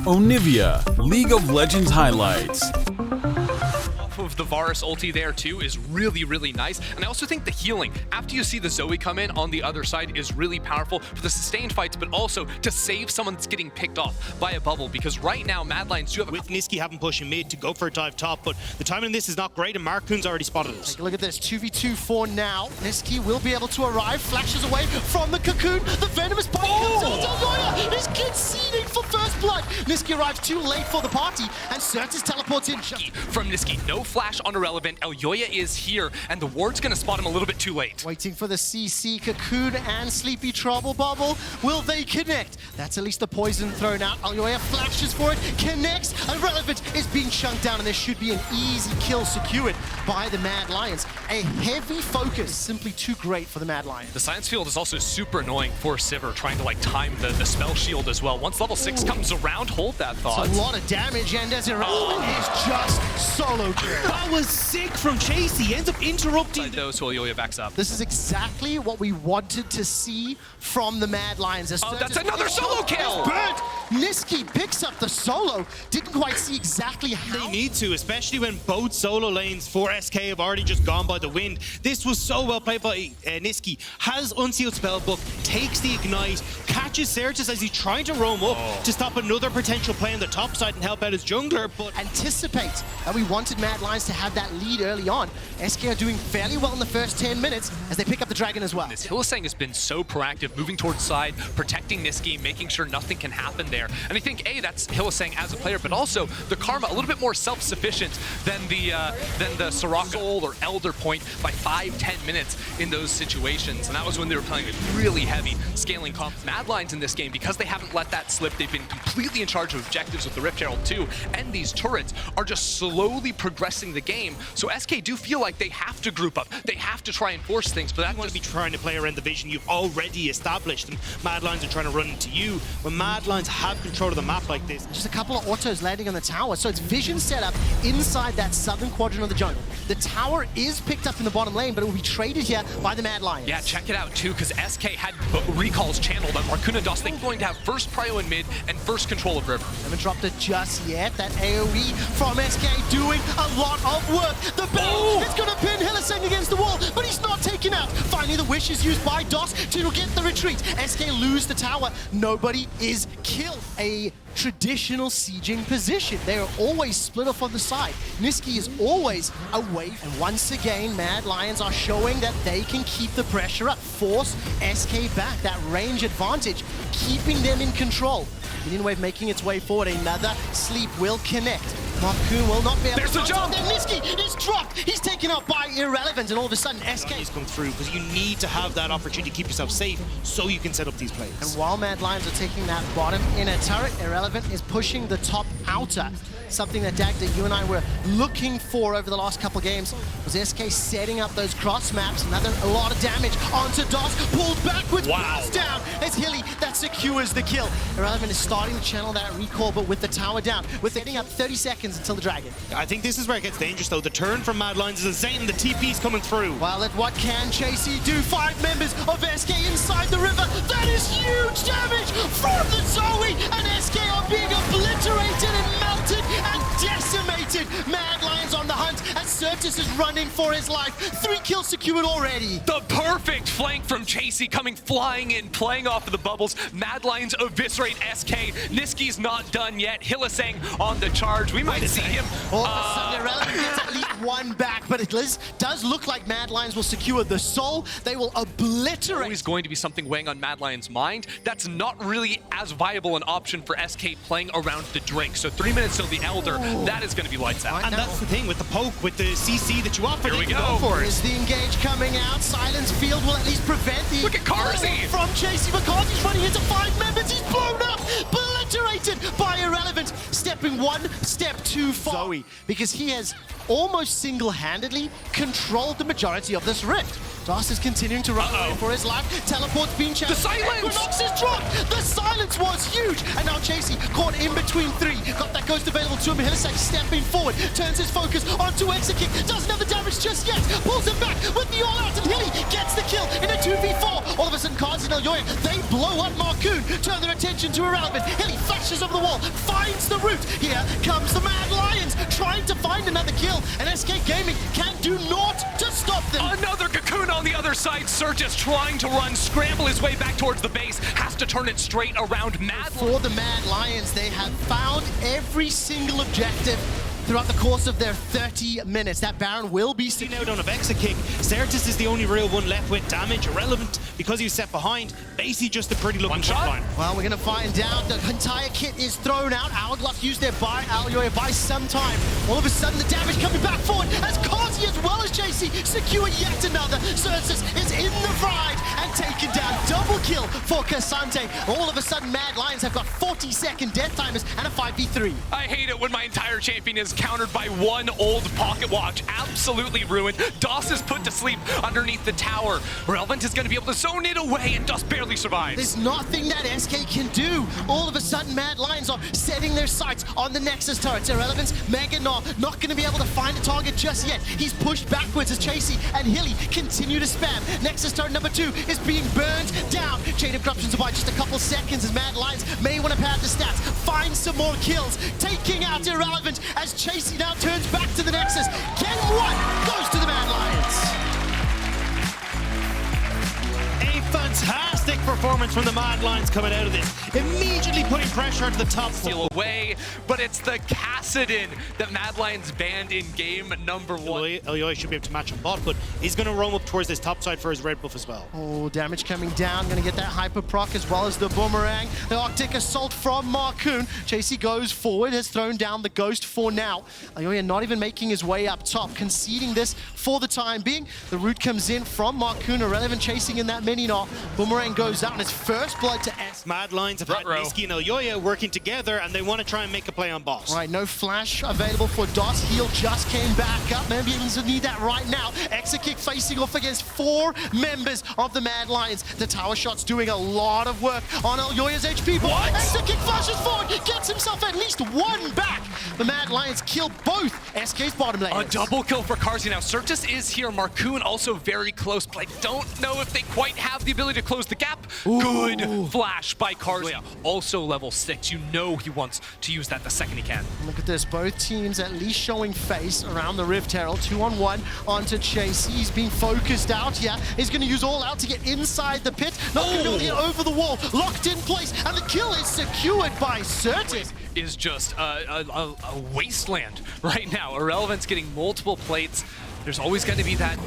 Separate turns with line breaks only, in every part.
Onivia, League of Legends highlights.
Of the Varus ulti there too is really, really nice. And I also think the healing, after you see the Zoe come in on the other side, is really powerful for the sustained fights, but also to save someone that's getting picked off by a bubble. Because right now, Mad Lions do have
with Niski having pushing mid to go for a dive top, but the timing in this is not great, and Marcoon's already spotted us.
Take a look at this, 2v2 for now. Niski will be able to arrive, flashes away from the cocoon. The venomous bite comes out. Elyoya is conceding for first blood. Niski arrives too late for the party, and Certus teleports in.
From Niski, no flash on Irrelevant. Elyoya is here, and the ward's gonna spot him a little bit too late.
Waiting for the CC, Cocoon and Sleepy Trouble Bubble. Will they connect? That's at least the poison thrown out. Elyoya flashes for it, connects. Irrelevant is being chunked down, and there should be an easy kill secured by the Mad Lions. A heavy focus, simply too great for the Mad Lions.
The science field is also super annoying for Sivir, trying to like time the spell shield as well. Once level 6 comes around, hold that thought.
It's a lot of damage, and as Irrelevant is just solo kill.
That was sick from Chase. He ends up interrupting
those, so Elyoya backs up.
This is exactly what we wanted to see from the Mad Lions.
Oh, that's another solo kill!
Burnt. Niski picks up the solo. Didn't quite see exactly how.
They need to, especially when both solo lanes for SK have already just gone by the wind. This was so well played by Niski. Has unsealed spellbook, takes the ignite, catches Certus as he's trying to roam up to stop another potential play on the top side and help out his jungler, but
anticipate that we wanted Mad Lions to have that lead early on. SK are doing fairly well in the first 10 minutes as they pick up the dragon as well.
This Hylissang has been so proactive, moving towards side, protecting Niski, making sure nothing can happen there. And I think, A, that's Hylissang as a player, but also the Karma a little bit more self-sufficient than the Soraka Soul or Elder point by 5-10 minutes in those situations. And that was when they were playing a really heavy scaling comp. Mad Lions in this game, because they haven't let that slip, they've been completely in charge of objectives with the Rift Herald too, and these turrets are just slowly progressing the game. So SK do feel like they have to group up. They have to try and force things, but that's
want to be trying to play around the vision you've already established, and Mad Lions are trying to run into you. When Mad Lions have control of the map like this.
Just a couple of autos landing on the tower, so it's vision set up inside that southern quadrant of the jungle. The tower is picked up in the bottom lane, but it will be traded here by the Mad Lions.
Yeah, check it out too, because SK had recalls channeled on Marcoon and Doss. They're going to have first prio in mid and first control of River.
Haven't dropped it just yet. That AoE from SK doing a lot of work. The bell is going to pin Hylissang against the wall, but he's not taken out. Finally, the wish is used by Doss to get the retreat. SK lose the tower. Nobody is killed. A traditional sieging position. They are always split off on the side. Niski is always away. And once again, Mad Lions are showing that they can keep the pressure up, force SK back. That range advantage, keeping them in control. Minion Wave making its way forward. Another sleep will connect. Marcoon will not be able
to... There's the jump!
Then Niski is dropped! He's taken out by Irrelevant, and all of a sudden SK
has come through, because you need to have that opportunity to keep yourself safe so you can set up these plays.
And while Mad Lions are taking that bottom inner turret, Irrelevant is pushing the top outer. Something that Dagda, you and I were looking for over the last couple games was SK setting up those cross maps. A lot of damage onto Doss, pulled back with blast down. It's Hilly that secures the kill. Irrelevant is starting to channel that recall, but with the tower down, with getting up 30 seconds until the dragon.
I think this is where it gets dangerous though. The turn from Mad Lions is insane, the TP's coming through.
Well, what can Chasey do? 5 members of SK inside the river. That is huge damage from the Zoe, and SK are being obliterated and melted and decimated. Mad Lions on the hunt as Certus is running for his life. 3 kills secured already.
The perfect flank from Chasey coming flying in, playing off of the bubbles. Mad Lions eviscerate SK. Niski's not done yet. Hylissang on the charge. We might see him.
All of a sudden, Irrelevant gets at least 1 back, but it does look like Mad Lions will secure the soul. They will obliterate.
Always going to be something weighing on Mad Lions' mind. That's not really as viable an option for SK playing around the drink. So 3 minutes till the Elder. That is going to be lights out.
And that's the thing with the poke, with the CC that you offer.
Here we go.
For it.
Is the engage coming out? Silence Field will at least prevent the...
Look at Carzzy!
From Chasey, but Carzzy's running into 5 members. He's blown up, obliterated by Irrelevant. Stepping 1 step too far. Zoe, because he has almost single-handedly controlled the majority of this rift. Doss is continuing to run away for his life. Teleport's being challenged.
The silence!
Equinox is dropped! The silence This was huge, and now Chasey caught in between three. Got that ghost available to him. Hillisek stepping forward, turns his focus onto Exakik. Doesn't have the damage just yet. Pulls him back with the all-out, and Hilly gets the kill in a 2v4. All of a sudden, Cards and Elyoya, they blow up Marcoon, turn their attention to Irrelevant. Hilly flashes over the wall, finds the route. Here comes the Mad Lions, trying to find another kill, and SK Gaming can do naught to stop them.
Another Cocoon on the other side. Surges trying to run, scramble his way back towards the base, has to turn it straight around Mad.
For the Mad Lions, they have found every single objective throughout the course of their 30 minutes. That Baron will be
seen out on a Vexa kick. Certus is the only real one left with damage. Irrelevant because he was set behind. Basically just a pretty looking shot.
Well, we're going to find out. The entire kit is thrown out. Hourglass used their Elyoya by some time. All of a sudden, the damage coming back forward as Kazi as well as JC secure yet another. Certus is in the ride and taken down. Double kill for Cassante. All of a sudden, Mad Lions have got 40-second death timers and a 5v3.
I hate it when my entire champion is countered by one old pocket watch. Absolutely ruined. Doss is put to sleep underneath the tower. Relevant is going to be able to zone it away, and Doss barely survives.
There's nothing that SK can do. All of a sudden, Mad Lions are setting their sights on the Nexus turrets. Irrelevance, Mega Gnaw, not going to be able to find a target just yet. He's pushed backwards as Chasey and Hilly continue to spam. Nexus turret number 2 is being burned down. Chain of Corruptions by just a couple seconds as Mad Lions may want to pad the stats, find some more kills, taking out Irrelevant as Chasey now turns back to the Nexus. Game 1 goes to the Mad Lions.
A fantastic performance from the Mad Lions coming out of this. Immediately putting pressure onto the top.
Steal away, but it's the Kassadin that Mad Lions banned in game number 1.
Elyoya should be able to match on bot, but he's going to roam up towards this top side for his red buff as well.
Oh, damage coming down. Going to get that hyper proc as well as the boomerang. The Arctic Assault from Marcoon. Chasey goes forward, has thrown down the ghost for now. Elyoya not even making his way up top, conceding this for the time being. The root comes in from Marcoon, Irrelevant chasing in that mini gnaw. Boomerang goes out and it's first blood to S.
Mad Lions have had Niski and Elyoya working together, and they want to try and make a play on boss.
Right, no flash available for Doss. Heal just came back up. Maybe he needs to need that right now. Exakik facing off against 4 members of the Mad Lions. The tower shot's doing a lot of work on Elyoya's HP. What? Exakik flashes forward, gets himself at least 1 back. The Mad Lions kill both SK's bottom laners.
A double kill for Karzi now. Surtus is here. Marcoon also very close, but I don't know if they quite have the ability to close the gap.
Ooh.
Good flash by Karzi. Also level 6. You know he wants to use that the second he can.
Look at this. Both teams at least showing face around the Rift Herald. 2-on-1 onto Chase. He's being focused out here. He's going to use all out to get inside the pit. Not going to be able to get over the wall. Locked in place. And the kill is secured by Certus.
Is just a wasteland right now. Irrelevant's getting multiple plates. There's always going to be that.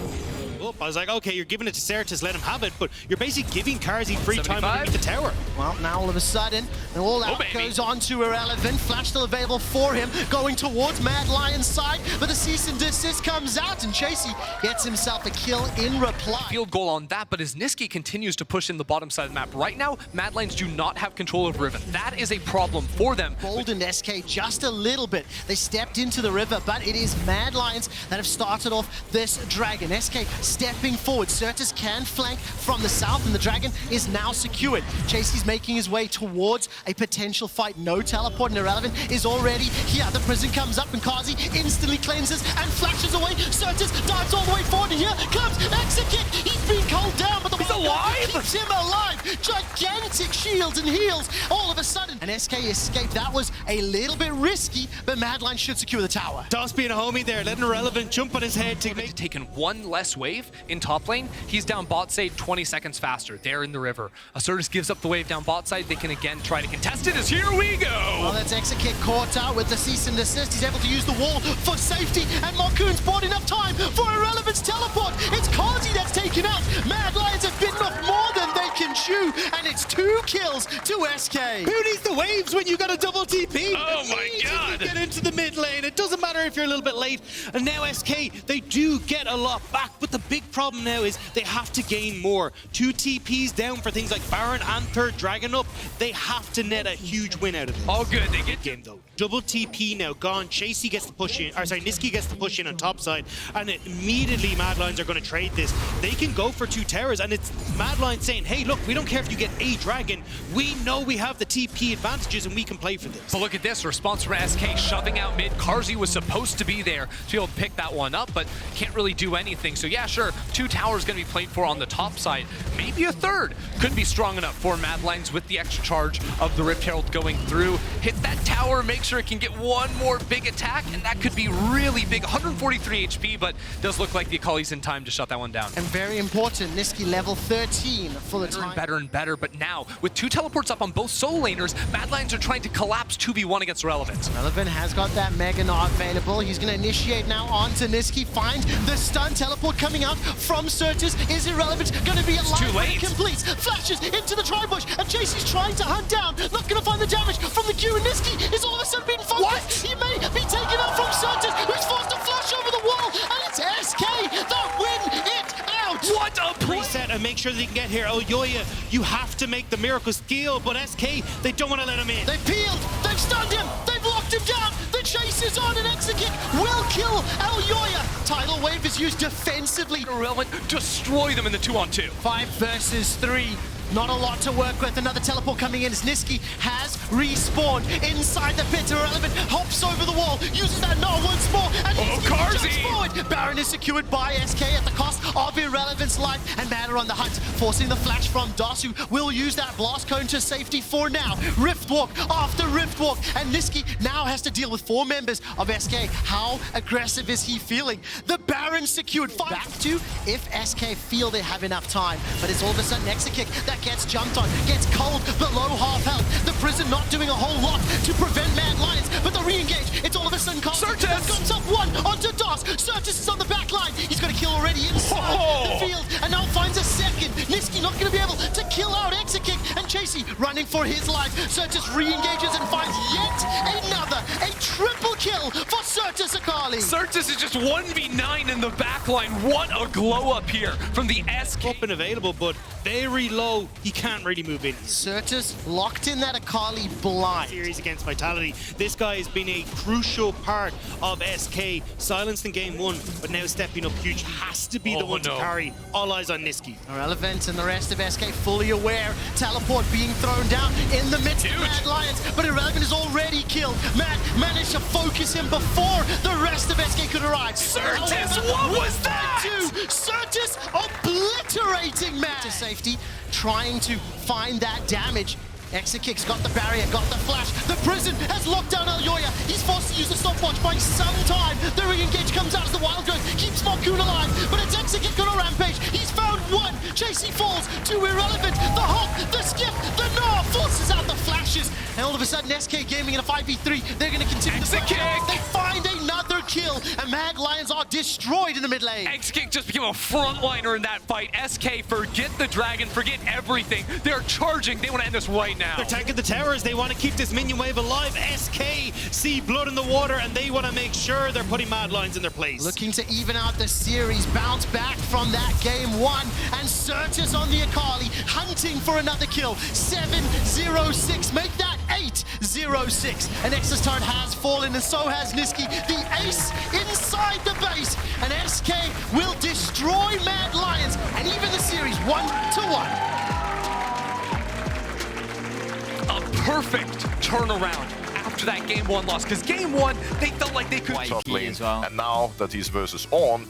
I was like, okay, you're giving it to Certus, let him have it, but you're basically giving Karzi free
75?
time underneath the tower.
Well, now all of a sudden, an all-out goes on to Irrelevant. Flash still available for him, going towards Mad Lion's side, but the cease and desist comes out, and Chasey gets himself a kill in reply.
Field goal on that, but as Niski continues to push in the bottom side of the map, right now, Mad Lions do not have control of Riven. That is a problem for them.
Boldened SK just a little bit. They stepped into the river, but it is Mad Lions that have started off this Dragon. SK stepping forward. Certus can flank from the south, and the Dragon is now secured. Chasey's making his way towards a potential fight. No teleport, and Irrelevant is already here. The prison comes up, and Kazi instantly cleanses and flashes away. Certus dives all the way forward, and here comes Exakik. He's being culled down, but the
He's alive!
keeps him alive. Gigantic shields and heals all of a sudden. And SK escaped. That was a little bit risky, but Mad Lions should secure the tower.
Doss being a homie there, letting Irrelevant jump on his head to make...
Taken one less wave in top lane. He's down bot side 20 seconds faster. They're in the river. Asurtus gives up the wave down bot side. They can again try to contest it as here we go.
Well, that's Exakik caught out with the cease and desist. He's able to use the wall for safety, and Marcoon's bought enough time for Irrelevant's teleport. It's Kazi that's taken out. Mad Lions have bitten off more than they can chew, and it's 2 kills to SK.
Who needs the waves when you got a double TP?
Oh my god!
Get into the mid lane. It doesn't matter if you're a little bit late. And now SK, they do get a lot back, but the big problem now is they have to gain more. 2 TPs down for things like Baron and third Dragon up. They have to net a huge win out of this.
All good. They get
game though. Double TP now gone. Chasey gets the push in, or sorry, Niski gets the push in on top side, and immediately Mad Lions are going to trade this. They can go for 2 towers, and it's Mad Lions saying, hey, hey, look, we don't care if you get a dragon. We know we have the TP advantages and we can play for this.
But look at this response from SK, shoving out mid. Carzzy was supposed to be there to be able to pick that one up, but can't really do anything. So yeah, sure, 2 towers going to be played for on the top side. Maybe a third could be strong enough for Mad Lions with the extra charge of the Rift Herald going through. Hit that tower, make sure it can get one more big attack, and that could be really big. 143 HP, but does look like the Akali's in time to shut that one down.
And very important, Nisqy level 13 for the time.
Better and better, but now with 2 teleports up on both solo laners, Mad Lions are trying to collapse 2v1 against Relevant.
Relevant has got that Mega Knot available. He's going to initiate now onto Nisqy. Find the stun teleport coming out from Certus. Is Irrelevant going to be alive?
Too late.
Completes, flashes into the tri-bush, and Chasey's trying to hunt down. Not going to find the damage from the Q, and Nisqy is all of a sudden being focused.
What?
He may be taken out from Certus, who's forced to flash over the wall, and it's SK that win it out.
What a play!
Reset and make sure that he can get here. Elyoya, you have to make the miracle steal, but SK, they don't want to let him in.
They've peeled, they've stunned him, they've locked him down. The chase is on, and Exekick will kill Elyoya. Tidal Wave is used defensively.
Relevant, destroy them in the 2-on-2.
5 versus 3. Not a lot to work with. Another teleport coming in as Nisqy has respawned inside the pit. Irrelevant hops over the wall, uses that gnaw once more, and
Carzzy!
jumps forward. Baron is secured by SK at the cost of Irrelevant's life, and Mad are on the hunt, forcing the flash from DOS, who will use that blast cone to safety for now. Riftwalk after Riftwalk, and Nisqy now has to deal with 4 members of SK. How aggressive is he feeling? The Baron secured. Back to if SK feel they have enough time, but it's all of a sudden Exekick that gets jumped on, gets cold below half health. The Prison not doing a whole lot to prevent Mad Lions, but the re-engage, it's all of a sudden Certus got up 1 onto DOS. Certus is on the back line. He's got a kill already inside the field, and now finds a second. Nisqy not going to be able to kill out Exekick, and Chasey running for his life. Certus re-engages and finds yet another, a triple kill for Certus Akali.
Certus is just 1v9 in the back line. What a glow up here from the SK.
Up and available, but very low. He can't really move in here.
Certus locked in that Akali blind.
Series against Vitality. This guy has been a crucial part of SK. Silenced in game 1, but now stepping up huge. Has to be the one to carry. All eyes on Nisqy.
Irrelevant and the rest of SK fully aware. Teleport being thrown down in the midst of Mad Lions, but Irrelevant is already killed. Mad managed to focus him before the rest of SK could arrive.
Certus, what was that?
Certus obliterating Mad to safety, trying to find that damage. Exekick's got the barrier, got the flash. The Prison has locked down Elyoya. He's forced to use the stopwatch by some time. The re-engage comes out as the Wild Growth keeps Marcoon alive, but it's Exekick on a rampage. He's found 1. Chasey falls to Irrelevant. The hop, the skip, the gnaw forces out the flashes. And all of a sudden, SK Gaming in a 5v3. They're going to continue to
Exekick!
They find another kill, and Mad Lions are destroyed in the mid lane.
Exekick just became a frontliner in that fight. SK, forget the dragon, forget everything. They're charging. They want to end this right now.
They're tanking the towers. They want to keep this minion wave alive. SK see blood in the water, and they want to make sure they're putting Mad Lions in their place.
Looking to even out the series, bounce back from that game 1, and Certus on the Akali, hunting for another kill. 7-0-6, make that 8-0-6. An Exodus turret has fallen, and so has Nisqy. The ace inside the base, and SK will destroy Mad Lions, and even the series 1-1.
A perfect turnaround after that game 1 loss, because game 1 they felt like they could
top lane, and now that he's versus On,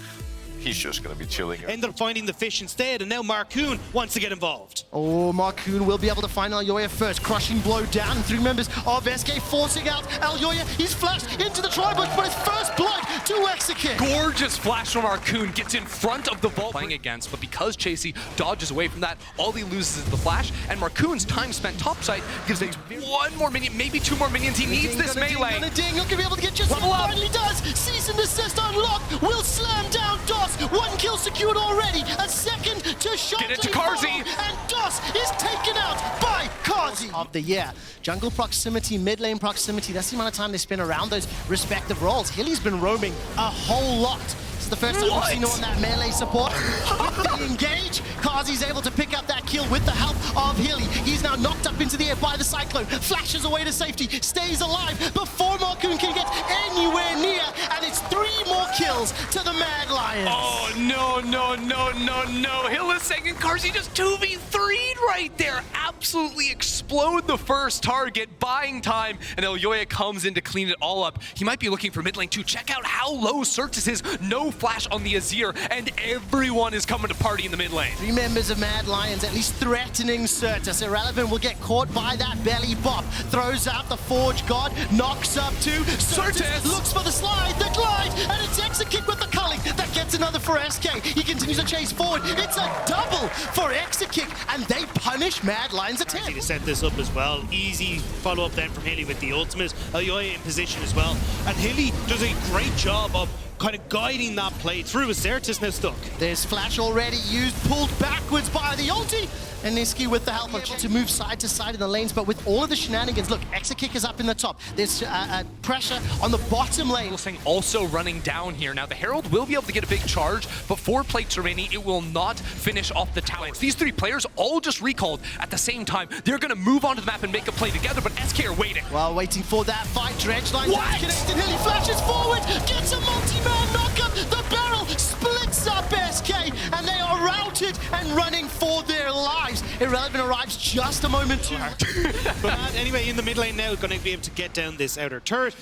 he's just going to be chilling.
Ended up finding the fish instead, and now Marcoon wants to get involved.
Oh, Marcoon will be able to find Elyoya first. Crushing blow down. 3 members of SK forcing out Elyoya. He's flashed into the tri-bush, but his first blood to Exekick.
Gorgeous flash from Marcoon, gets in front of the vault playing against, but because Chasey dodges away from that, all he loses is the flash, and Marcoon's time spent topside gives him 1 more minion, maybe 2 more minions. He needs this melee.
Gonna ding. He'll be able to get just
Level up.
Finally does. Cease and desist unlocked. Will slam down DOS. 1 kill secured already. A second to shot.
Get it to Carzzy.
And DOS is taken out by Carzzy. Of the year. Jungle proximity, mid lane proximity. That's the amount of time they spend around those respective roles. Hilly's been roaming a whole lot. This is the first time we've seen him on that melee support. With the engage, Carzzy's able to pick up that kill with the help of Hilly. He's now knocked up into the air by the Cyclone, flashes away to safety, stays alive before Marcoon can get anywhere near, and it's 3 more kills to the Mad Lions.
Oh, no. Hylissang and Carzzy just 2v3'd right there. Absolutely explode the first target, buying time, and Elyoya comes in to clean it all up. He might be looking for mid lane too. Check out how low Certus is. No flash on the Azir, and everyone is coming to party in the mid lane.
3 members of Mad Lions at least threatening Certus. Irrelevant will get caught by that belly bop. Throws out the Forge God, knocks up to Certus. Looks for the slide, the glide, and it's Exekick with the culling. That gets another for SK. He continues to chase forward. It's a double for Exekick, and they punish Mad Lions' attempt.
To set this up as well. Easy follow-up then from Hilly with the ultimate. Elyoya in position as well. And Hilly does a great job of kind of guiding that play through with Certus now stuck.
There's flash already used, pulled backwards by the ulti. And Niski with the help of to move side to side in the lanes, but with all of the shenanigans, look, Exekick is up in the top. There's pressure on the bottom lane.
Hylissang also running down here. Now the Herald will be able to get a big charge, but 4 plates remaining, it will not finish off the talents. These 3 players all just recalled at the same time. They're gonna move onto the map and make a play together, but SK are waiting.
While waiting for that fight, Dredge line connected, Hilly flashes forward, gets a multi-man knockup, the barrel splits up SK, and they are routed and running for their lives. Irrelevant arrives just a moment too.
But anyway, in the mid lane now, going to be able to get down this outer turret.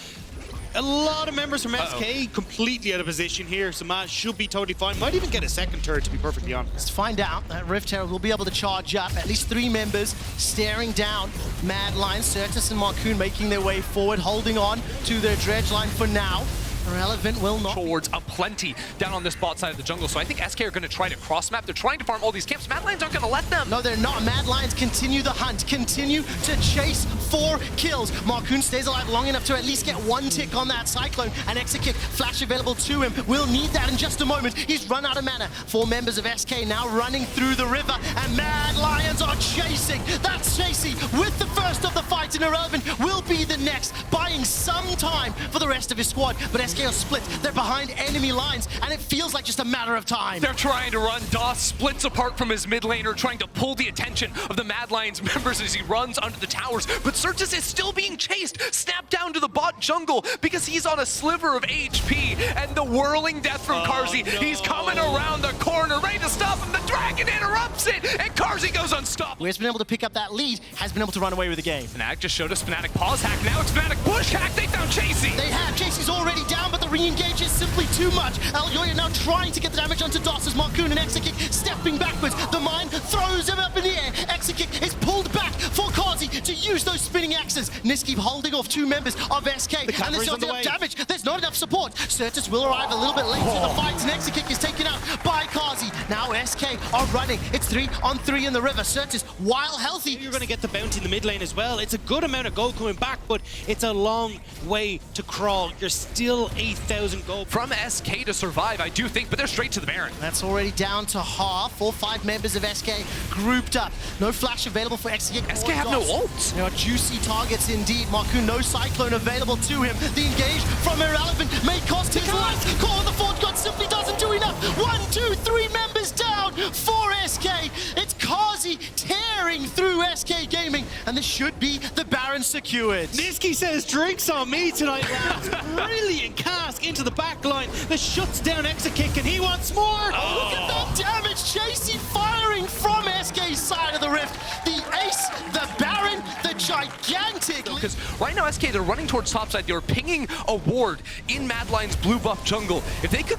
A lot of members from SK completely out of position here, so Matt should be totally fine. Might even get a second turret, to be perfectly honest.
Let's find out that Rift Herald will be able to charge up. At least 3 members staring down Mad Lions. Certus and Marcoon making their way forward, holding on to their Dredge line for now. Irrelevant will not.
Towards a plenty down on this bot side of the jungle, so I think SK are going to try to cross map. They're trying to farm all these camps. Mad Lions aren't going to let them.
No, they're not. Mad Lions continue the hunt, continue to chase for kills. Marcoon stays alive long enough to at least get 1 tick on that Cyclone, and Exekick, flash available to him. We'll need that in just a moment. He's run out of mana. 4 members of SK now running through the river, and Mad Lions are chasing. That's Chasey with the first of the fight, and Irrelevant will be the next, buying some time for the rest of his squad. But SK are split. They're behind enemy lines, and it feels like just a matter of time.
They're trying to run. Doss splits apart from his mid laner, trying to pull the attention of the Mad Lions members as he runs under the towers. But Certus is still being chased, snapped down to the bot jungle because he's on a sliver of HP. And the whirling death from Carzzy.
No.
He's coming around the corner, ready to stop him. The dragon interrupts it, and Carzzy goes unstoppable.
Where's been able to pick up that lead, has been able to run away with the game.
Fnatic just showed us Fnatic pause hack. Now it's Fnatic push hack. They found Chasey.
They have. Chasey's already down, but the re-engage is simply too much. Elyoya now trying to get the damage onto Doss as Marcoon and Exekick stepping backwards. The mine throws him up in the air. Exekick is pulled back for Carzzy to use those spinning axes. Niski holding off 2 members of SK, and there's not enough damage. There's not enough support. Certus will arrive a little bit late to the fight, and Exekick is taken out by Carzzy. Now SK are running. It's 3 on 3 in the river. Certus, while healthy,
You're going to get the bounty in the mid lane as well. It's a good amount of gold coming back, but it's a long way to crawl. You're still 8,000 gold.
From SK to survive, I do think, but they're straight to the Baron.
that's already down to half. 4 or 5 members of SK grouped up. No flash available for Exekick.
SK have no ults.
There are juicy targets indeed. Marcoon, no Cyclone available to him. The engage from Irrelevant may cost his life. Call of the Forge God simply doesn't do enough. 1, 2, 3 members down for SK. It's Carzzy tearing through SK Gaming, and this should be the Baron secured.
Niski says, drinks on me tonight, lads. Brilliant cast into the back line that shuts down Exekick, and he wants more.
Look at that damage. Chasey firing from SK's side of the rift. The ace, the Baron, the gigantic.
Because right now SK, they're running towards topside. They're pinging a ward in Mad Lions' blue buff jungle. If they could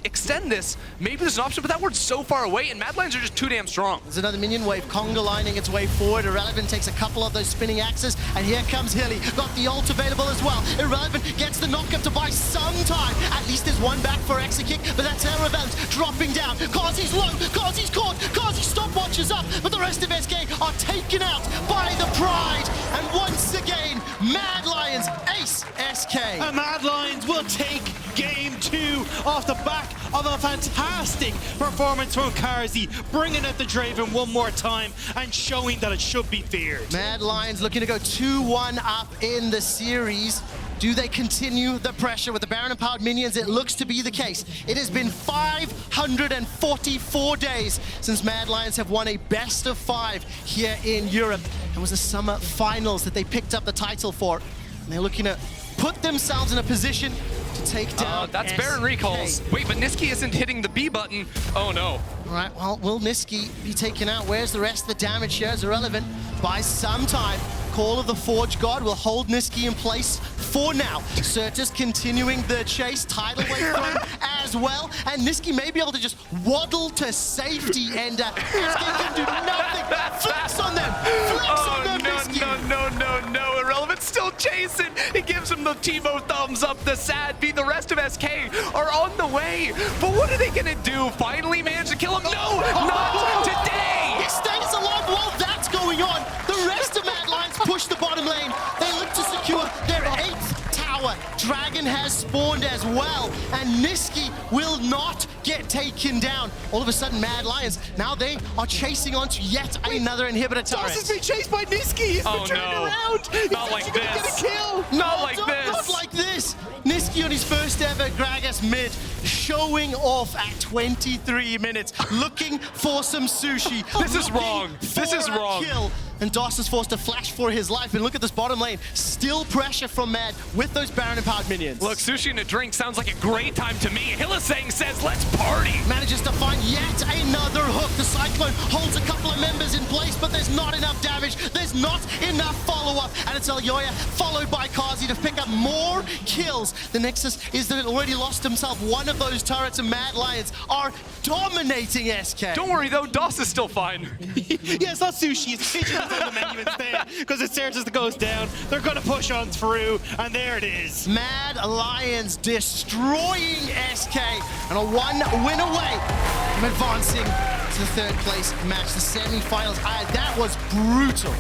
extend this, maybe there's an option, but that ward's so far away, and Mad Lions are just too damn strong.
There's another minion wave, Conga lining its way forward. Irrelevant takes a couple of those spinning axes, and here comes Hilly. Got the ult available as well. Irrelevant gets the knockup to buy some time. At least there's 1 back for Exekick, but that's Irrelevant dropping down. Carzzy's low, Carzzy's caught, Carzzy stopwatches up, but the rest of SK are taken out by the Pride. And once again, Mad Lions ace SK.
And Mad Lions will take game 2 off the back of a fantastic performance from Carzzy, bringing out the Draven one more time and showing that it should be feared.
Mad Lions looking to go 2-1 up in the series. Do they continue the pressure with the Baron-empowered minions? It looks to be the case. It has been 544 days since Mad Lions have won a best of 5 here in Europe. It was the summer finals that they picked up the title for. And they're looking to put themselves in a position to take down
That's
SK.
Baron recalls. Wait, but Niski isn't hitting the B button. Oh no.
All right, well, will Niski be taken out? Where's the rest of the damage here? Is irrelevant. By some time, Call of the Forge God will hold Niski in place for now. Certus continuing the chase, tidal wave thrown as well, and Niski may be able to just waddle to safety, and SK can do nothing. Flex on them! Flex on them, Niski!
No. Irrelevant still chasing. He gives him the Timo thumbs up. The sad B, the rest of SK are on the way. But what are they gonna do? Finally manage to kill him? No, not today!
He stays alive while that's going on. The rest of Mad Lions push the bottom lane. They look to secure their 8th tower. Dragon has spawned as well, and Niski will not get taken down. All of a sudden, Mad Lions, now they are chasing onto yet another inhibitor turret.
Doss has been chased by Niski. He's been turned around. He's
Not like
actually gonna
this.
get a kill.
Not like
Not
this.
like this. Niski on his first ever Gragas mid, showing off at 23 minutes, looking for some sushi.
This is
looking
wrong. This
for
is
a
wrong.
Kill. And Doss is forced to flash for his life. And look at this bottom lane. Still pressure from Mad with those Baron-empowered minions.
Look, sushi and a drink sounds like a great time to me. Hillisang says, let's party.
Manages to find yet another hook. The Cyclone holds a couple of members in place, but there's not enough damage. There's not enough follow-up. And it's Elyoya followed by Kazi to pick up more kills. The Nexus is that it already lost himself one of those turrets, and Mad Lions are dominating SK.
Don't worry though, Doss is still fine.
Yeah, it's not sushi, it's pigeons on the menu instead. Because it's Certus that goes down. They're going to push on through, and there it is.
Mad Lions destroying SK, and a 1 win away from advancing to the 3rd place match, the semi-finals. That was brutal.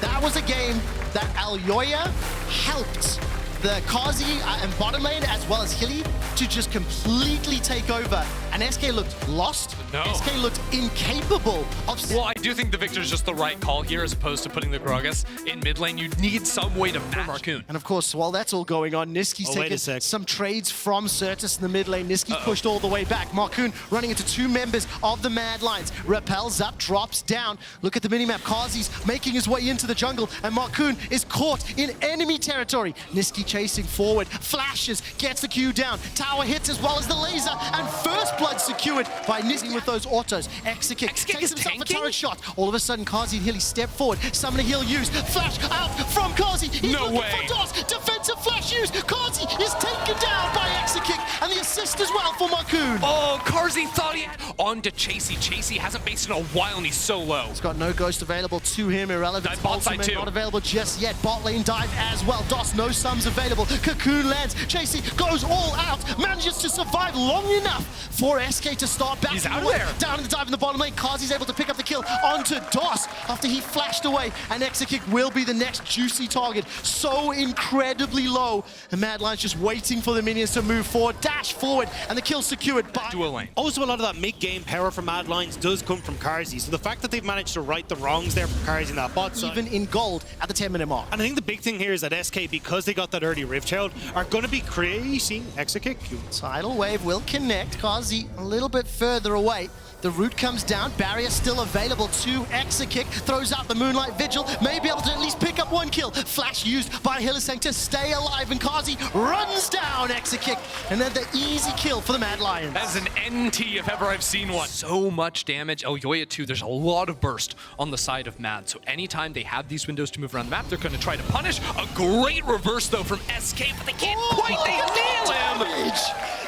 That was a game that Elyoya helped the Kazi and bottom lane, as well as Hilly, to just completely take over. And SK looked lost.
No.
SK looked incapable of...
Well, I do think the Victor is just the right call here as opposed to putting the Gragas in mid lane. You need some way to match Marcoon.
And of course, while that's all going on, Niski's
wait a
taken
sec.
some trades from Certus in the mid lane. Niski pushed all the way back. Marcoon running into 2 members of the Mad Lions. Repels up, drops down. Look at the minimap. Kazi's making his way into the jungle, and Marcoon is caught in enemy territory. Niski chasing forward, flashes, gets the Q down. Tower hits as well as the laser, and first blood secured by Niski with those autos. Exekick
Exekick
takes
is
himself
tanking?
a turret shot. All of a sudden, Kazi and Hilly step forward. Summon a heal used. Flash out from Kazi. He's
No
looking
way.
for Doss. Defensive flash used. Kazi is taken down by Exekick, and the assist as well for Marcoon.
Oh, Karzi thought he had... On to Chasey. Chasey hasn't based in a while and he's so low.
He's got no ghost available to him. Irrelevant.
Dive bot side
Ultimate
too.
not available just yet. Bot lane dive as well. Doss, no sums available. Cocoon lands. Chasey goes all out. Manages to survive long enough for SK to start back.
He's out of there.
Down in the dive in the bottom lane. Kazi's able to pick up the kill onto Doss after he flashed away. And Exekick will be the next juicy target. So incredibly low. And Mad Lions just waiting for the minions to move forward. Dash forward. And the kill secured by...
Dual lane.
Also, a lot of that mid-game power from Mad Lions does come from Karzi. So the fact that they've managed to right the wrongs there from Karzi in that bot side.
Even in gold at the 10-minute mark.
And I think the big thing here is that SK, because they got that early Rift Child, are going to be creating Exekick.
Tidal wave will connect. Kazi a little bit further away. The root comes down. Barrier still available to Exekick. Throws out the Moonlight Vigil. May be able to at least pick up 1 kill. Flash used by Hillisang to stay alive. And Kazi runs down Exekick. And then the easy kill for the Mad Lions.
That is an NT if ever I've seen one. So much damage. Elyoya too. There's a lot of burst on the side of Mad. So anytime they have these windows to move around the map, they're going to try to punish. A great reverse though from SK, but they can't quite. They nail him.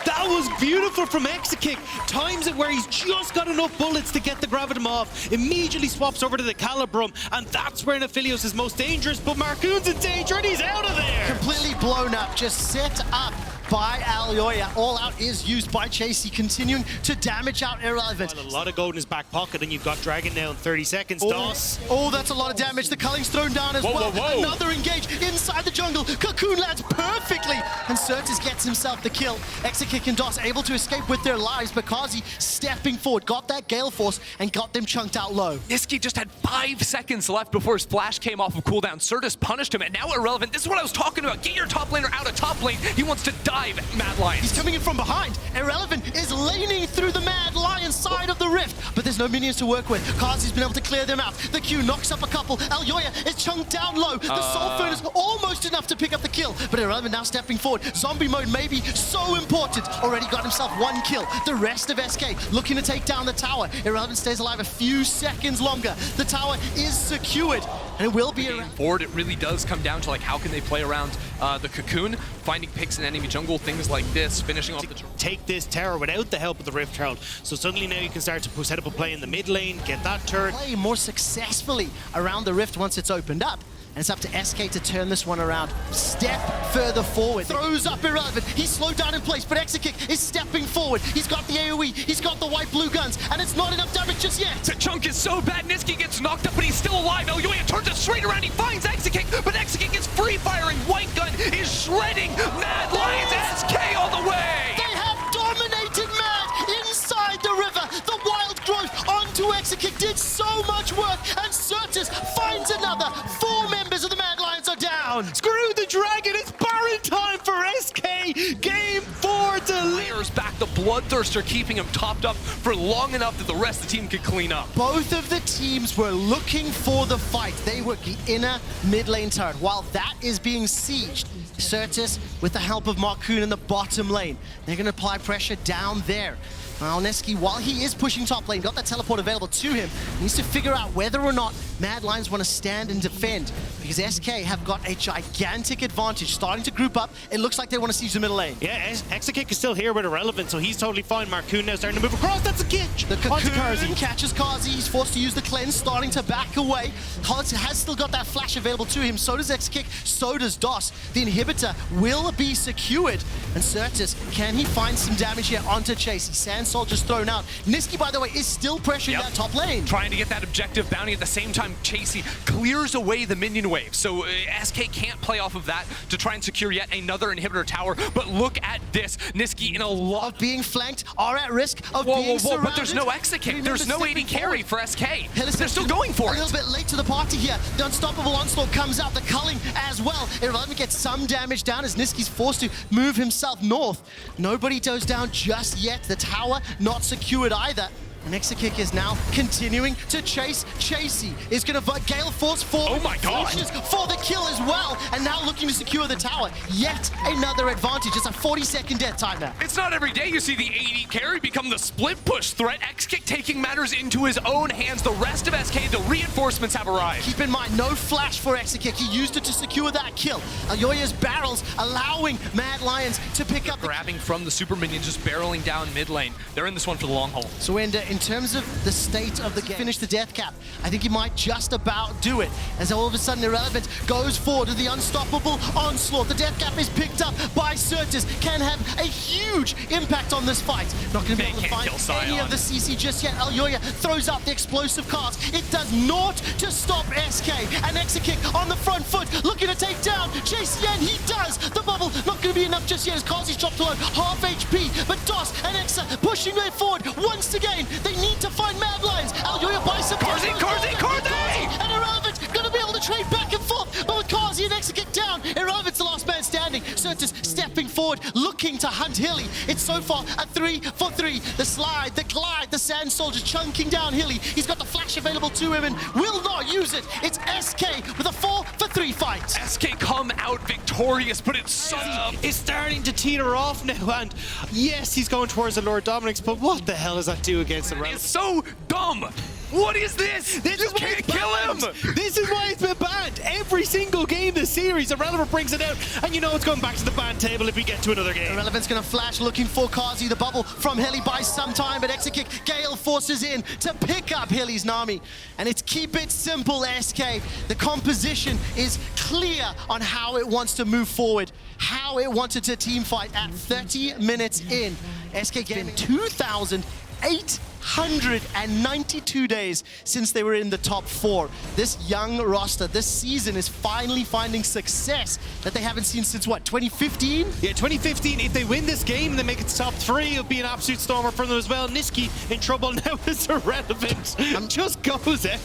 That was beautiful from Exekick. Times it where he's just got enough bullets to get the Gravitum off. Immediately swaps over to the Calibrum, and that's where Nephilios is most dangerous. But Marcoon's in danger, and he's out of there.
Completely blown up. Just set up by Alioya. All out is used by Chasey, continuing to damage out Irrelevant.
A lot of gold in his back pocket, and you've got Dragon now in 30 seconds. DOS.
Oh, that's a lot of damage. The Culling's thrown down as well. Another engage inside the jungle. Cocoon lands perfectly, and Certus gets himself the kill. Exakick and DOS able to escape with their lives, but Kazi stepping forward, got that Gale Force, and got them chunked out low.
Niski just had 5 seconds left before his flash came off of cooldown. Certus punished him, and now Irrelevant. This is what I was talking about. Get your top laner out of top lane. He wants to dive Mad Lions.
He's coming in from behind. Irrelevant is laning through the Mad Lion side of the rift, but there's no minions to work with. Kazi's been able to clear them out. The Q knocks up a couple. Alioya is chunked down low. The Soul Furnace almost enough to pick up the kill, but Irrelevant now stepping forward. Zombie mode may be so important. Already got himself 1 kill. The rest of SK looking to take down the tower. Irrelevant stays alive a few seconds longer. The tower is secured, and it will be around.
Forward, it really does come down to like how can they play around the Cocoon, finding picks in enemy jungle, things like this, finishing off the
take this tower without the help of the Rift Herald. So suddenly now you can start to set up a play in the mid lane, get that turret.
Play more successfully around the rift once it's opened up. And it's up to SK to turn this one around. Step further forward. Throws up Irrelevant. He's slowed down in place, but Exakick is stepping forward. He's got the AoE, he's got the white-blue guns, and it's not enough damage just yet.
The chunk is so bad, Niski gets knocked up, but he's still alive. Alioya turns it straight around, he finds Exakick, but Exakick is free-firing. White gun is shredding Mad Lions. SK all the way!
They have dominated Mad inside the river. The wild growth onto Exakick did so much work, and Certus finds another. 4 members of the Mad Lions are down.
Screw the Dragon, it's barren time for SK! Game 4
Layers back, the Bloodthirster keeping him topped up for long enough that the rest of the team could clean up.
Both of the teams were looking for the fight. They were the inner mid lane turret. While that is being sieged, Certus, with the help of Marcoon in the bottom lane, they're going to apply pressure down there. Now, Neski, while he is pushing top lane, got that teleport available to him, needs to figure out whether or not Mad Lions want to stand and defend, because SK have got a gigantic advantage, starting to group up. It looks like they want to siege the middle lane.
Yeah, Exakick is still here with Irrelevant, so he's totally fine. Marcoon now starting to move across. That's a catch.
The Cocoon catches Kazi. He's forced to use the cleanse, starting to back away. Kazi has still got that flash available to him. So does Exakick, so does DOS. The inhibitor will be secured. And Certus, can he find some damage here onto Chasey? Sand Soldier's thrown out. Niski, by the way, is still pressuring that top lane.
Trying to get that objective bounty at the same time. Chasey clears away the minion wave. So SK can't play off of that to try and secure yet another inhibitor tower. But look at this. Niski in a lot
of being flanked, are at risk of being surrounded.
But there's no Exakick. There's no AD carry for SK. They're still going for it.
A little bit late to the party here. The unstoppable onslaught comes out. The culling as well. Irrelevant gets some damage down as Niski's forced to move himself north. Nobody goes down just yet. The tower not secured either. And Exakick is now continuing to chase. Chasey is going to Gale Force forward.
Oh my god!
For the kill as well. And now looking to secure the tower. Yet another advantage. It's a 40-second death time now.
It's not every day you see the AD carry become the split push threat. Exakick taking matters into his own hands. The rest of SK, the reinforcements have arrived.
Keep in mind, no flash for Exakick. He used it to secure that kill. Alioya's barrels allowing Mad Lions to pick up.
Grabbing from the super minion, just barreling down mid lane. They're in this one for the long haul.
So in terms of the state of the game, finish the death cap, I think he might just about do it. As all of a sudden Irrelevant goes forward to the unstoppable onslaught. The death cap is picked up by Certus. Can have a huge impact on this fight. Not going to be able to find any of the CC just yet. Alioya throws out the explosive cast. It does naught to stop SK. And Exakick on the front foot, looking to take down Chase Yen. He does. The bubble not going to be enough just yet as Kazi's dropped to half HP. But DOS and Exa pushing it forward once again. They need to find Mad Lions. Alioya buys some
Kazi!
And Irrelevant going to be able to trade back and forth. But with Kazi and Exakick down, Irrelevant's the last man standing. Certus stepping forward, looking to hunt Hilly. It's so far a 3-for-3. The slide, the glide, the Sand Soldier chunking down Hilly. He's got the flash available to him and will not use it. It's SK with a 4-for-3 fight.
SK come out victorious, but it's
starting to teeter off now, and yes, he's going towards the Lord Dominic's, but what the hell does that do against the Irrelevant?
It's so dumb. What is this? You can't kill him!
This is why it's been banned. Every single game this series, Irrelevant brings it out, and you know it's going back to the ban table if we get to another game.
Irrelevant's gonna flash looking for Kazi. The bubble from Hilly buys some time, but Exekick, Gale forces in to pick up Hilly's Nami. And it's keep it simple, SK. The composition is clear on how it wants to move forward, how it wanted to team fight at 30 minutes in. SK getting 2,892 days since they were in the top 4. This young roster, this season is finally finding success that they haven't seen since what, 2015?
Yeah, 2015, if they win this game and they make it to top 3, it'll be an absolute stormer for them as well. Niski in trouble now is Irrelevant. Just goes out.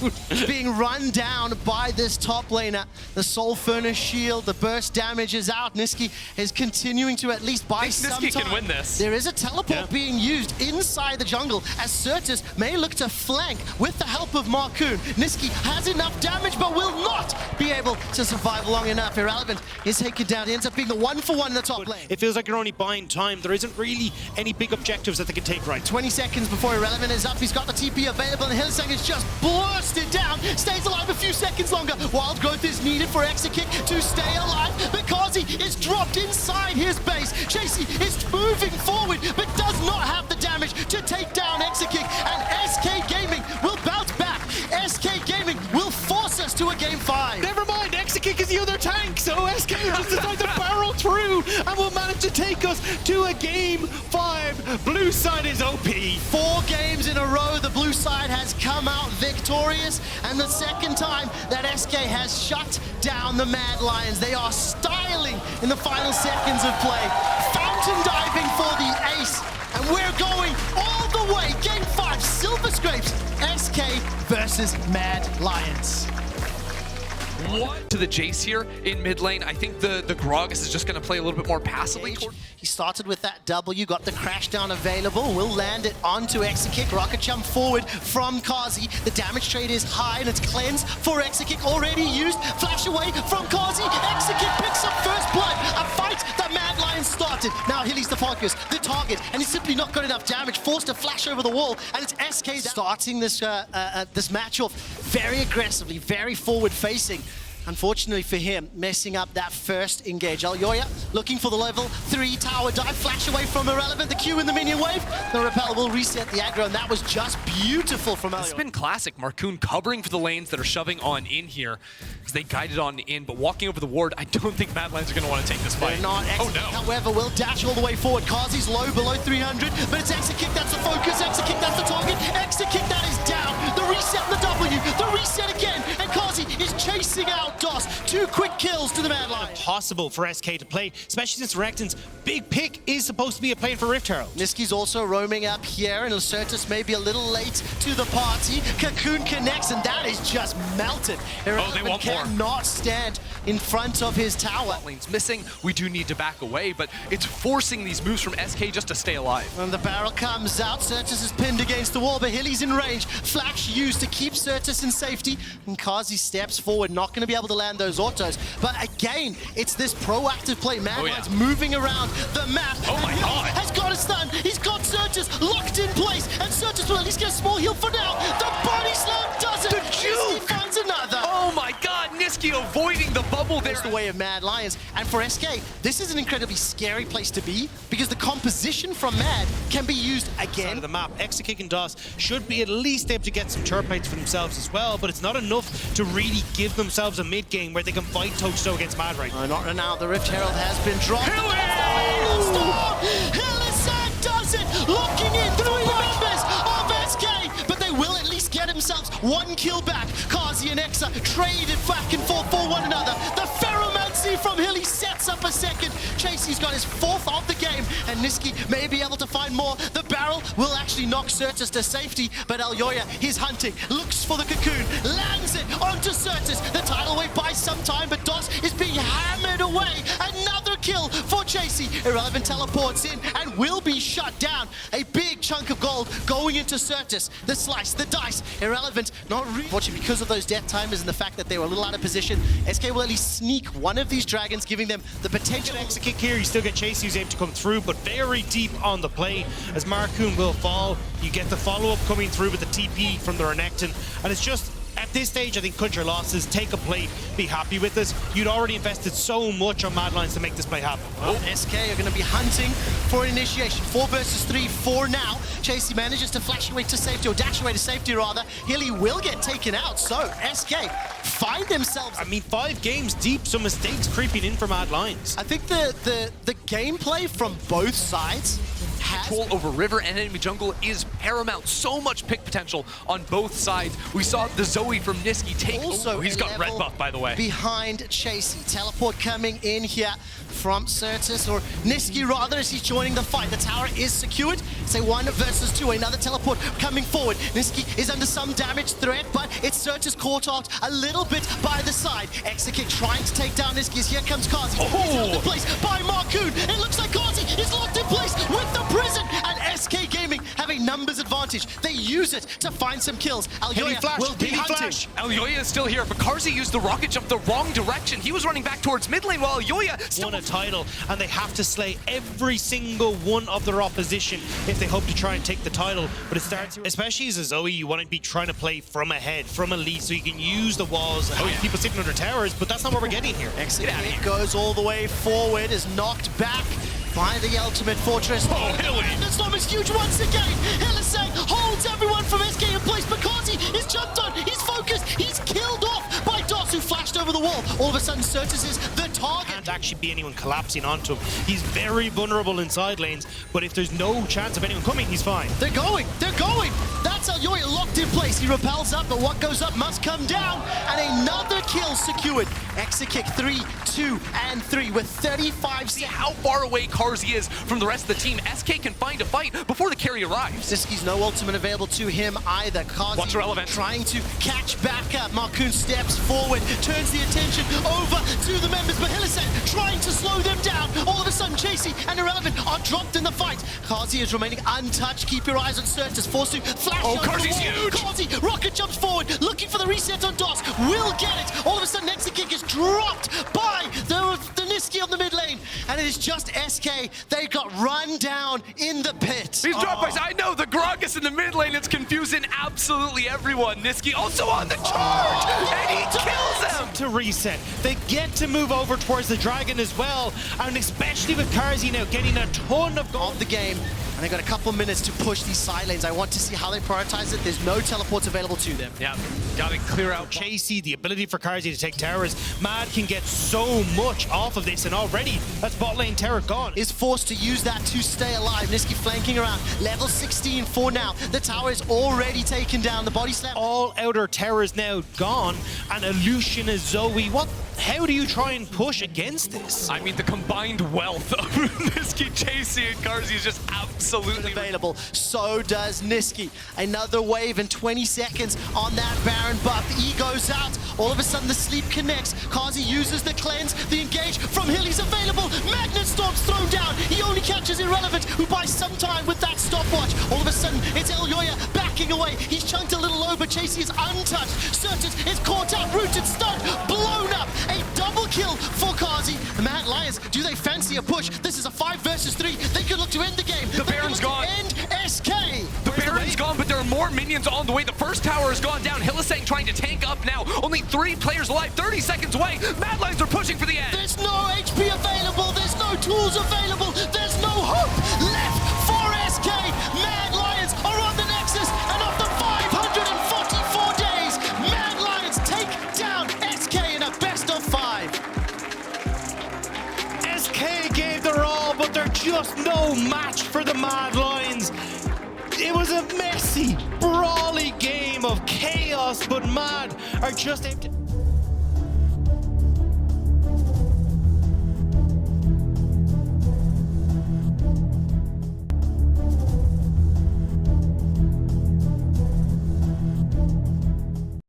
Being run down by this top laner. The Soul Furnace shield, the burst damage is out. Niski is continuing to at least buy some time.
Niski can win this.
There is a teleport being used inside the jungle as Certus may look to flank with the help of Marcoon. Niski has enough damage but will not be able to survive long enough. Irrelevant is taken down. He ends up being the 1-for-1 in the top lane.
It feels like you're only buying time. There isn't really any big objectives that they can take right.
20 seconds before Irrelevant is up. He's got the TP available and Hillsang is just blasted down. Stays alive a few seconds longer. Wild growth is needed for Exekick to stay alive because he is dropped inside his base. Chasey is moving forward but does not have the damage to take down Exekick, and SK Gaming will bounce back. SK Gaming will force us to a game 5.
Never mind, Exekick is the other tank, so SK just decide to barrel through and will manage to take us to a game 5. Blue side is OP.
4 games in a row, the blue side has come out victorious, and the second time that SK has shut down the Mad Lions. They are styling in the final seconds of play. Fountain diving for the ace, and we're going all the way. Game 5, Silver Scrapes, SK versus Mad Lions.
What? To the Jace here in mid lane. I think the Gragas is just going to play a little bit more passively.
He started with that W, got the crash down available, will land it onto Exekick. Rocket jump forward from Kazi. The damage trade is high and it's cleanse for Exekick already used. Flash away from Kazi. Exekick picks up first blood. A fight that Mad Lions started. Now Hilly's the focus, the target, and he's simply not got enough damage. Forced to flash over the wall, and it's SK starting this this match off very aggressively, very forward facing. Unfortunately for him, messing up that first engage. Elyoya looking for the level 3 tower dive. Flash away from Irrelevant. The Q in the minion wave. The repel will reset the aggro, and that was just beautiful from Elyoya.
It's been classic. Marcoon covering for the lanes that are shoving on in here because they guided on in, but walking over the ward, I don't think Mad Lions are going to want to take this fight.
They're not.
Oh no.
However, will dash all the way forward. Kazi's low, below 300, but it's Exekick that's the focus. Exekick that's the target. Exekick that is down. The reset and the W. The reset again, and Kazi is chasing out DOS. 2 quick kills to the Mad Lions.
Possible for SK to play, especially since Recton's big pick is supposed to be a play for Rift Herald.
Niski's also roaming up here, and Lacertus may be a little late to the party. Cocoon connects, and that is just melted.
They want more.
Cannot stand in front of his tower.
Lane's missing. We do need to back away, but it's forcing these moves from SK just to stay alive.
When the barrel comes out, Certus is pinned against the wall, but Hilly's in range. Flash used to keep Certus in safety, and Kazi steps forward, not going to be able to land those autos. But again, it's this proactive play. Mad Lions moving around the map.
Oh my God.
Has got a stun. He's got Certus locked in place, and Certus will at least get a small heal for now. The body slam does it.
The juke.
He finds another.
Oh my God, Niski avoiding the bubble there.
It's the way of Mad Lions. And for SK, this is an incredibly scary place to be because the composition from Mad can be used again.
Side of the map, Exekick and DOS should be at least able to get some turret plates for themselves as well, but it's not enough to really give themselves a mid game where they can fight toe-to-toe against Mad right now.
Not right now. The Rift Herald has been dropped. Hillsang does it! Locking in 3 members of SK, but they will at least get themselves 1 kill back. Kazi and Exa traded back and forth for one another. The Ferromancy from Hilly sets up a second. Chasey's got his 4th of the game, and Niski may be able to find more. The barrel will actually knock Certus to safety, but Elyoya, he's hunting, looks for the Cocoon, lands it onto Certus. The tidal wave buys some time, but DOS is being hammered away. Another kill for Chasey. Irrelevant teleports in and will be shut down. A big chunk of gold going going into Certus. The slice, the dice, irrelevant, not really. Fortunately, because of those death timers and the fact that they were a little out of position, SK will at least sneak one of these dragons, giving them the potential.
Exit kick here, you still get Chasey who's able to come through, but very deep on the play as Marcoon will fall. You get the follow-up coming through with the TP from the Renekton, and it's just, at this stage, I think cut your losses, take a plate, be happy with this. You'd already invested so much on Mad Lions to make this play happen.
Oh, SK are going to be hunting for an initiation. 4 versus 3 for now. Chasey manages to flash away to safety, or dash away to safety rather. Hilly will get taken out, so SK find themselves.
I mean, 5 games deep, some mistakes creeping in for Mad Lions.
I think the gameplay from both sides
Control over river and enemy jungle is paramount. So much pick potential on both sides. We saw the Zoe from Niski take
also
he's got red buff, by the way.
Behind Chasey. Teleport coming in here from Certus, or Niski rather, as he's joining the fight. The tower is secured. Say 1 versus 2. Another teleport coming forward. Niski is under some damage threat, but it's Certus caught out a little bit by the side. Exit kick trying to take down Niski. Here comes Kazi. He's held in place by Marcoon. It looks like Kazi is locked in place with the prison, and SK Gaming have a numbers advantage. They use it to find some kills. Alyoya will be hunting.
Alyoya is still here, but Karzi used the rocket jump the wrong direction. He was running back towards mid lane while Alyoya still
won a title, and they have to slay every single one of their opposition if they hope to try and take the title. But it starts, especially as a Zoe, you want to be trying to play from ahead, from elite, so you can use the walls, people sitting under towers, but that's not what we're getting here.
Exit kick goes all the way forward, is knocked back by the ultimate fortress.
Oh, Hilly!
The storm is huge once again. Hillisang holds everyone from SK in place, but Kazi is jumped on. He's focused. He's killed off by Dos, who flashed over the wall. All of a sudden, Certus is the target.
Can't actually be anyone collapsing onto him. He's very vulnerable in side lanes, but if there's no chance of anyone coming, he's fine.
They're going. They're going. That's Alyoya locked in place. He repels up, but what goes up must come down. And another kill secured. Exit kick 3, 2, and 3 with 35
see
seconds.
how far away Karzi is from the rest of the team. SK can find a fight before the carry arrives.
Siski's no ultimate available to him either. Kazi
What's relevant?
trying to catch back up. Marcoon steps forward, turns the attention over to the members, but Hillisang trying to slow them down. All of a sudden, Chasey and Irrelevant are dropped in the fight. Kazi is remaining untouched. Keep your eyes on Certus, forced to flash over
Karzi's
the wall.
huge!
Kazi, rocket jumps forward, looking for the reset on Dos. Will get it. All of a sudden, exit kick is dropped by the Niski on the mid lane, and it is just SK. They got run down in the pit.
He's dropped by, I know, the Gragas in the mid lane. It's confusing absolutely everyone. Niski also on the charge, and he kills him.
To reset, they get to move over towards the dragon as well, and especially with Karzi now getting a ton of gold.
Of the game, and they got a couple minutes to push these side lanes. I want to see how they prioritize it. There's no teleports available to them.
Yeah, gotta clear out.
Chasey, the ability for Karzi to take towers. Mad can get so much off of this, and already that's bot lane tower gone.
Is forced to use that to stay alive. Niski flanking around. Level 16 for now. The tower is already taken down. The body slam.
All outer towers now gone, and Illusion is Zoe. How do you try and push against this?
I mean, the combined wealth of Niski, Chasey, and Karzi is just absolutely
available. So does Niski. Another wave in 20 seconds on that Baron buff. E goes out. All of a sudden, the sleep connects. Kazi uses the cleanse. The engage from Hilly's available. Magnet Storm's thrown down. He only catches Irrelevant, who buys some time with that stopwatch. All of a sudden, it's Alyoya backing away. He's chunked a little low, but Chasey is untouched. Certus is caught out, rooted, stunned, blown up. A double kill for Kazi. The Mad Lions, do they fancy a push? This is a 5 versus 3. They could look to end the game.
The Baron's gone.
End SK.
The Baron's gone, but there are more minions on the way. The first tower has gone down. Hillisang trying to tank up now. Only 3 players alive, 30 seconds away. Mad Lions are pushing for the end.
There's no HP available. There's no tools available. There's no hope left for SK. Mad Lions are on the Nexus, and after 544 days, Mad Lions take down SK in a best of 5.
SK gave their all, but they're just no match for the Mad Lions. It was a messy, brawly game of chaos, but Mad are just able to